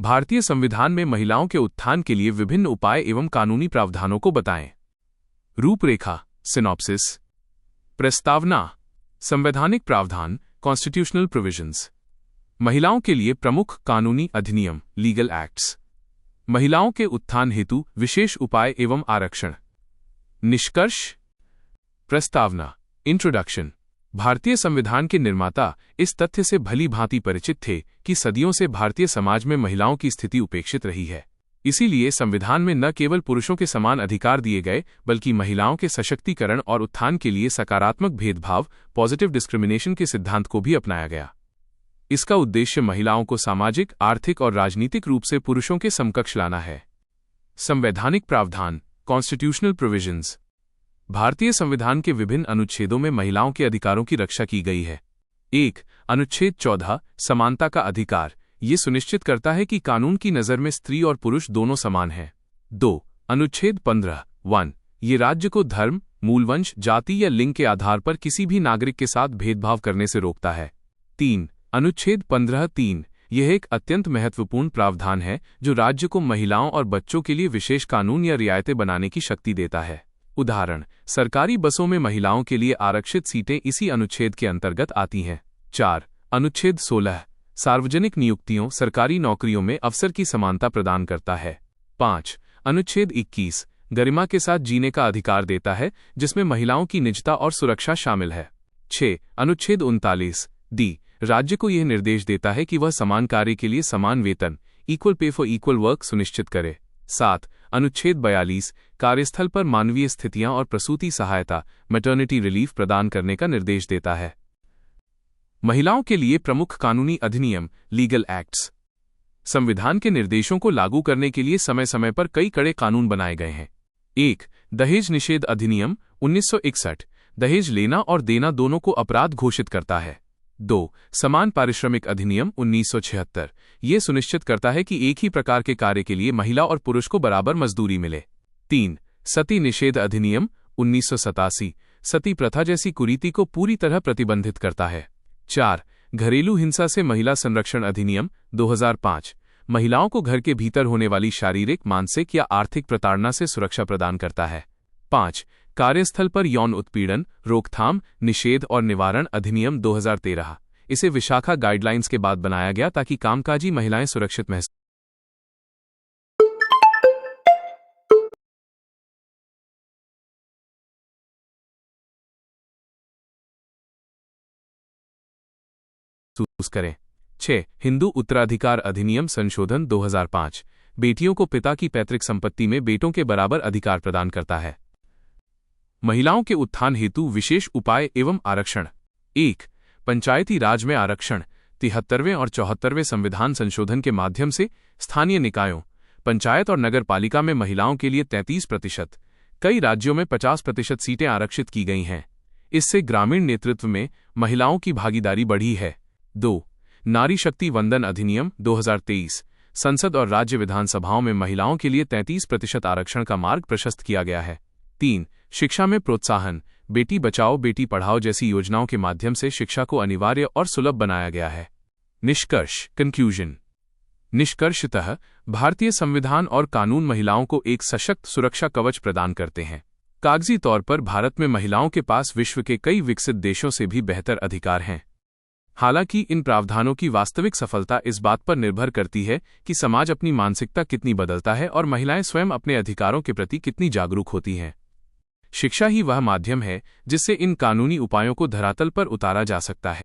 भारतीय संविधान में महिलाओं के उत्थान के लिए विभिन्न उपाय एवं कानूनी प्रावधानों को बताएं। रूपरेखा सिनॉप्सिस। प्रस्तावना। संवैधानिक प्रावधान कॉन्स्टिट्यूशनल प्रोविजंस। महिलाओं के लिए प्रमुख कानूनी अधिनियम लीगल एक्ट्स। महिलाओं के उत्थान हेतु विशेष उपाय एवं आरक्षण। निष्कर्ष। प्रस्तावना इंट्रोडक्शन। भारतीय संविधान के निर्माता इस तथ्य से भली भांति परिचित थे कि सदियों से भारतीय समाज में महिलाओं की स्थिति उपेक्षित रही है। इसीलिए संविधान में न केवल पुरुषों के समान अधिकार दिए गए बल्कि महिलाओं के सशक्तिकरण और उत्थान के लिए सकारात्मक भेदभाव पॉजिटिव डिस्क्रिमिनेशन के सिद्धांत को भी अपनाया गया। इसका उद्देश्य महिलाओं को सामाजिक, आर्थिक और राजनीतिक रूप से पुरुषों के समकक्ष लाना है। संवैधानिक प्रावधान कॉन्स्टिट्यूशनल प्रोविजंस। भारतीय संविधान के विभिन्न अनुच्छेदों में महिलाओं के अधिकारों की रक्षा की गई है। 1. अनुच्छेद 14 समानता का अधिकार। ये सुनिश्चित करता है कि कानून की नज़र में स्त्री और पुरुष दोनों समान हैं। 2. अनुच्छेद 15(1) ये राज्य को धर्म, मूलवंश, जाति या लिंग के आधार पर किसी भी नागरिक के साथ भेदभाव करने से रोकता है। 3. अनुच्छेद 15(3) यह एक अत्यंत महत्वपूर्ण प्रावधान है जो राज्य को महिलाओं और बच्चों के लिए विशेष कानून या रियायतें बनाने की शक्ति देता है। उदाहरण, सरकारी बसों में महिलाओं के लिए आरक्षित सीटें इसी अनुच्छेद के अंतर्गत आती हैं। 4. अनुच्छेद 16 सार्वजनिक नियुक्तियों, सरकारी नौकरियों में अवसर की समानता प्रदान करता है। 5. अनुच्छेद 21 गरिमा के साथ जीने का अधिकार देता है, जिसमें महिलाओं की निजता और सुरक्षा शामिल है। 6. अनुच्छेद 39 डी राज्य को यह निर्देश देता है कि वह समान कार्य के लिए समान वेतन equal pay for equal work सुनिश्चित करे। 7. अनुच्छेद 42 कार्यस्थल पर मानवीय स्थितियां और प्रसूति सहायता मैटरनिटी रिलीफ प्रदान करने का निर्देश देता है। महिलाओं के लिए प्रमुख कानूनी अधिनियम लीगल एक्ट्स। संविधान के निर्देशों को लागू करने के लिए समय समय पर कई कड़े कानून बनाए गए हैं। 1. दहेज निषेध अधिनियम 1961 दहेज लेना और देना दोनों को अपराध घोषित करता है। 2. समान पारिश्रमिक अधिनियम 1976 ये सुनिश्चित करता है कि एक ही प्रकार के कार्य के लिए महिला और पुरुष को बराबर मजदूरी मिले। 3. सती निषेध अधिनियम 1987 सती प्रथा जैसी कुरीति को पूरी तरह प्रतिबंधित करता है। 4. घरेलू हिंसा से महिला संरक्षण अधिनियम 2005 महिलाओं को घर के भीतर होने वाली शारीरिक, मानसिक या आर्थिक प्रताड़ना से सुरक्षा प्रदान करता है। 5. कार्यस्थल पर यौन उत्पीड़न रोकथाम, निषेध और निवारण अधिनियम 2013 इसे विशाखा गाइडलाइंस के बाद बनाया गया ताकि कामकाजी महिलाएं सुरक्षित महसूस करें। 6. हिंदू उत्तराधिकार अधिनियम संशोधन 2005 बेटियों को पिता की पैतृक संपत्ति में बेटों के बराबर अधिकार प्रदान करता है। महिलाओं के उत्थान हेतु विशेष उपाय एवं आरक्षण। 1. पंचायती राज में आरक्षण 73वें और 74वें संविधान संशोधन के माध्यम से स्थानीय निकायों, पंचायत और नगर पालिका में महिलाओं के लिए 33%, कई राज्यों में 50% सीटें आरक्षित की गई हैं। इससे ग्रामीण नेतृत्व में महिलाओं की भागीदारी बढ़ी है। 2. नारी शक्ति वंदन अधिनियम 2023 संसद और राज्य विधानसभाओं में महिलाओं के लिए 33% आरक्षण का मार्ग प्रशस्त किया गया है। 3. शिक्षा में प्रोत्साहन बेटी बचाओ बेटी पढ़ाओ जैसी योजनाओं के माध्यम से शिक्षा को अनिवार्य और सुलभ बनाया गया है। निष्कर्ष कंक्लूजन। निष्कर्षतः भारतीय संविधान और कानून महिलाओं को एक सशक्त सुरक्षा कवच प्रदान करते हैं। कागजी तौर पर भारत में महिलाओं के पास विश्व के कई विकसित देशों से भी बेहतर अधिकार हैं। हालांकि इन प्रावधानों की वास्तविक सफलता इस बात पर निर्भर करती है कि समाज अपनी मानसिकता कितनी बदलता है और महिलाएं स्वयं अपने अधिकारों के प्रति कितनी जागरूक होती हैं। शिक्षा ही वह माध्यम है जिससे इन कानूनी उपायों को धरातल पर उतारा जा सकता है।